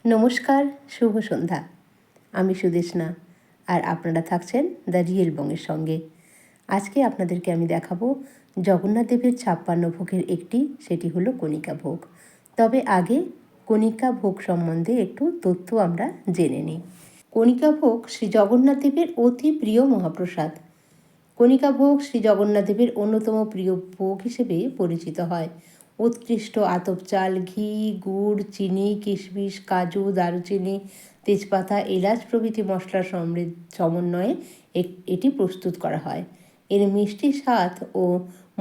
নমস্কার, শুভ সন্ধ্যা। আমি সুদেশনা, আর আপনারা থাকছেন দ্য রিয়েল বংয়ের সঙ্গে। আজকে আপনাদেরকে আমি দেখাবো জগন্নাথদেবের 56 ভোগের একটি, সেটি হলো কণিকা ভোগ। তবে আগে কণিকা ভোগ সম্বন্ধে একটু তথ্য আমরা জেনে নিই। কণিকা ভোগ শ্রী জগন্নাথদেবের অতি প্রিয় মহাপ্রসাদ। কণিকা ভোগ শ্রী জগন্নাথদেবের অন্যতম প্রিয় ভোগ হিসেবে পরিচিত হয়। উৎকৃষ্ট আতপ চাল, ঘি, গুড়, চিনি, কিশমিশ, কাজু, দারুচিনি, তেজপাতা, এলাচ প্রভৃতি মশলার সমন্বয়ে এটি প্রস্তুত করা হয়। এর মিষ্টি স্বাদ ও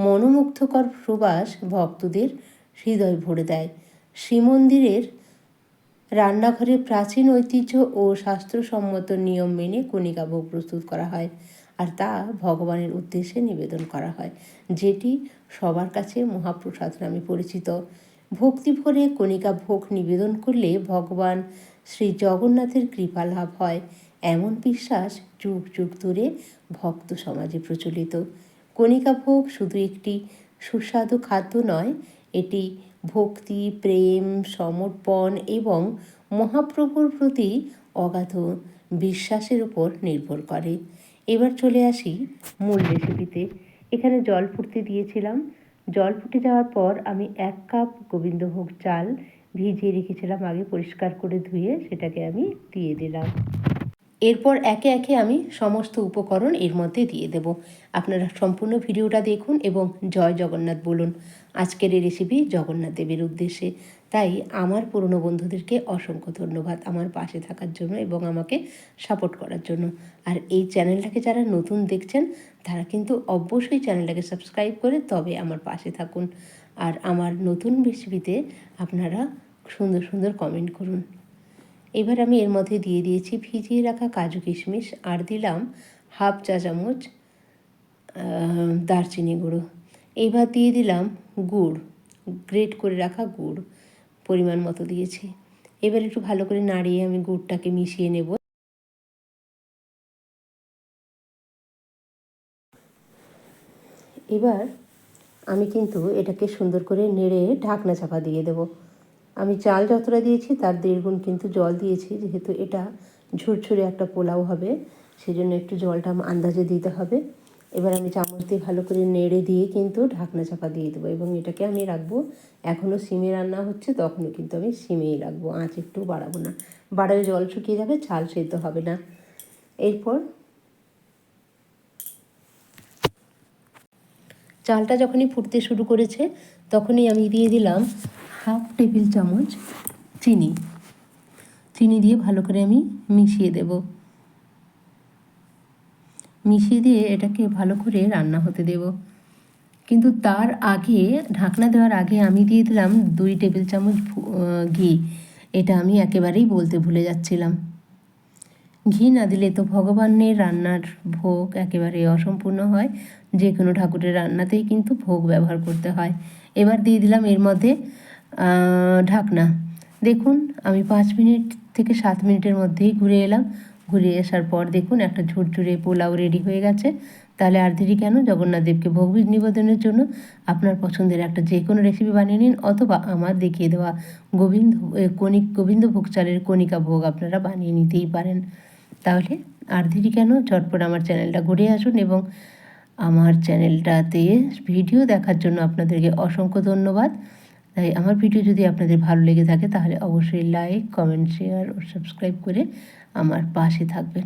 মনোমুগ্ধকর সুবাস ভক্তদের হৃদয় ভরে দেয়। শ্রীমন্দিরের রান্নাঘরে প্রাচীন ঐতিহ্য ও শাস্ত্রসম্মত নিয়ম মেনে কণিকা ভোগ প্রস্তুত করা হয়, আর তা ভগবানের উদ্দেশ্যে নিবেদন করা হয়, যেটি সবার কাছে মহাপ্রসাদ নামে পরিচিত। ভক্তি ভরে কণিকা ভোগ নিবেদন করলে ভগবান শ্রী জগন্নাথের কৃপা লাভ হয়, এমন বিশ্বাস যুগ যুগ ধরে ভক্ত সমাজে প্রচলিত। কণিকা ভোগ শুধু একটি সুস্বাদু খাদ্য নয়, এটি ভক্তি, প্রেম, সমর্পণ এবং মহাপ্রভুর প্রতি অগাধ বিশ্বাসের উপর নির্ভর করে। এবার চলে আসি মূল রেসিপিতে। এখানে জল ফুটতে দিয়েছিলাম। জল ফুটে যাওয়ার পর আমি 1 কাপ গোবিন্দভোগ চাল ভিজিয়ে রেখেছিলাম আগে, পরিষ্কার করে ধুয়ে সেটাকে আমি দিয়ে দিলাম। এরপর একে একে আমি সমস্ত উপকরণ এর মধ্যে দিয়ে দেব। আপনারা সম্পূর্ণ ভিডিওটা দেখুন এবং জয় জগন্নাথ বলুন। আজকের এই রেসিপি জগন্নাথ দেবের উদ্দেশ্যে, তাই আমার পুরনো বন্ধুদেরকে অসংখ্য ধন্যবাদ আমার পাশে থাকার জন্য এবং আমাকে সাপোর্ট করার জন্য। আর এই চ্যানেলটাকে যারা নতুন দেখছেন তারা কিন্তু অবশ্যই চ্যানেলটাকে সাবস্ক্রাইব করে তবে আমার পাশে থাকুন। আর আমার নতুন রেসিপিতে আপনারা সুন্দর সুন্দর কমেন্ট করুন। এবার আমি এর মধ্যে দিয়ে দিয়েছি ভিজিয়ে রাখা কাজু কিশমিশ, আর দিলাম 1/2 চা চামচ দারচিনি গুঁড়ো। এবার দিয়ে দিলাম গুড়, গ্রেট করে রাখা গুড় পরিমাণ মতো দিয়েছি। এবার একটু ভালো করে নাড়িয়ে আমি গুড়টাকে মিশিয়ে নেব। এবার আমি কিন্তু এটাকে সুন্দর করে নেড়ে ঢাকনা চাপা দিয়ে দেব। আমি চাল যতটা দিয়েছি তার 1.5 গুণ কিন্তু জল দিয়েছি, যেহেতু এটা ঝুরঝুরে একটা পোলাও হবে, সেজন্য একটু জলটা আন্দাজে দিতে হবে। এবার আমি চামচ দিয়ে ভালো করে নেড়ে দিয়ে কিন্তু ঢাকনা চাপা দিয়ে দেবো এবং এটাকে আমি রাখবো, এখনও সিমে রান্না হচ্ছে তখনও কিন্তু আমি সিমেই রাখবো, আঁচ একটু বাড়াবো না, বাড়ালে জল শুকিয়ে যাবে, চাল সেদ্ধ হবে না। এরপর চালটা যখনই ফুটতে শুরু করেছে তখনই আমি দিয়ে দিলাম 1/2 টেবিল চামচ চিনি। চিনি দিয়ে ভালো করে আমি মিশিয়ে দেব। মিশিয়ে দিয়ে এটাকে ভালো করে রান্না হতে দেব। কিন্তু তার আগে, ঢাকনা দেওয়ার আগে আমি দিয়ে দিলাম 2 টেবিল চামচ ঘি। এটা আমি একেবারেই বলতে ভুলে যাচ্ছিলাম। ঘি না দিলে তো ভগবানের রান্নার ভোগ একেবারে অসম্পূর্ণ হয়। যে কোনো ঠাকুরের রান্নাতেই কিন্তু ভোগ ব্যবহার করতে হয়। এবার দিয়ে দিলাম এর মধ্যে ঢাকনা। দেখুন আমি 5 মিনিট থেকে 7 মিনিটের মধ্যেই ঘুরে এলাম। ঘুরে আসার পর দেখুন একটা ঝুরঝুরে পোলাও রেডি হয়ে গেছে। তাহলে আর দেরি কেন, জগন্নাথদেবকে ভোগ নিবেদনের জন্য আপনার পছন্দের একটা যে কোনো রেসিপি বানিয়ে নিন, অথবা আমার দেখিয়ে দেওয়া গোবিন্দভোগ চালের কণিকা ভোগ আপনারা বানিয়ে নিতেই পারেন। তাহলে আর দেরি কেন, ঝটপট আমার চ্যানেলটা ঘুরে আসুন এবং আমার চ্যানেলটাতে ভিডিও দেখার জন্য আপনাদেরকে অসংখ্য ধন্যবাদ। তাই আমার ভিডিও যদি আপনাদের ভালো লেগে থাকে তাহলে অবশ্যই লাইক, কমেন্ট, শেয়ার ও সাবস্ক্রাইব করে আমার পাশে থাকবেন।